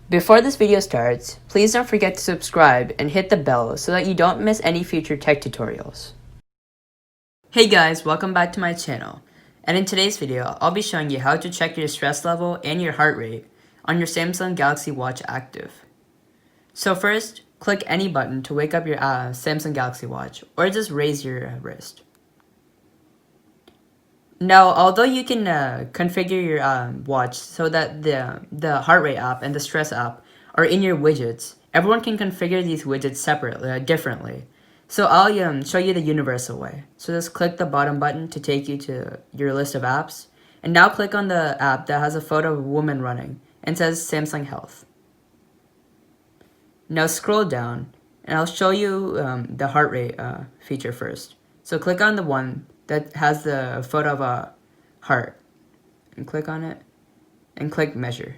Before this video starts, please don't forget to subscribe and hit the bell so that you don't miss any future tech tutorials. Hey guys, welcome back to my channel. And in today's video, I'll be showing you how to check your stress level and your heart rate on your Samsung Galaxy Watch Active. So first, click any button to wake up your Samsung Galaxy Watch or just raise your wrist. Now, although you can configure your watch so that the heart rate app and the stress app are in your widgets, everyone can configure these widgets separately, differently. So I'll show you the universal way. So just click the bottom button to take you to your list of apps, and now click on the app that has a photo of a woman running and says Samsung Health. Now scroll down, and I'll show you the heart rate feature first. So click on the one that has the photo of a heart, and click on it, and click measure.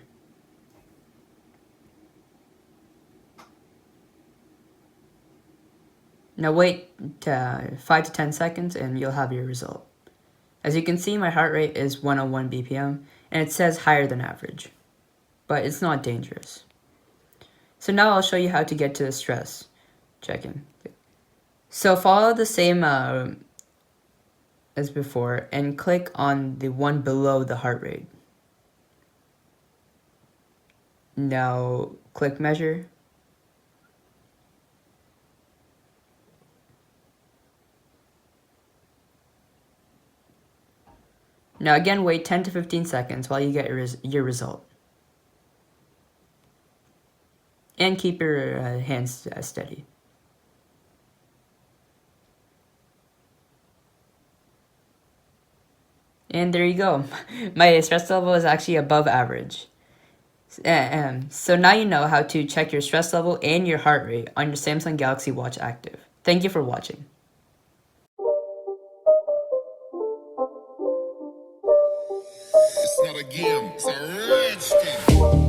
Now wait 5 to 10 seconds and you'll have your result. As you can see, my heart rate is 101 BPM, and it says higher than average, but it's not dangerous. So now I'll show you how to get to the stress checking. So follow the same as before and click on the one below the heart rate. Now click measure. Now again, wait 10 to 15 seconds while you get your result. And keep your hands steady. And there you go. My stress level is actually above average. So now you know how to check your stress level and your heart rate on your Samsung Galaxy Watch Active. Thank you for watching. It's not a game, it's a rich thing.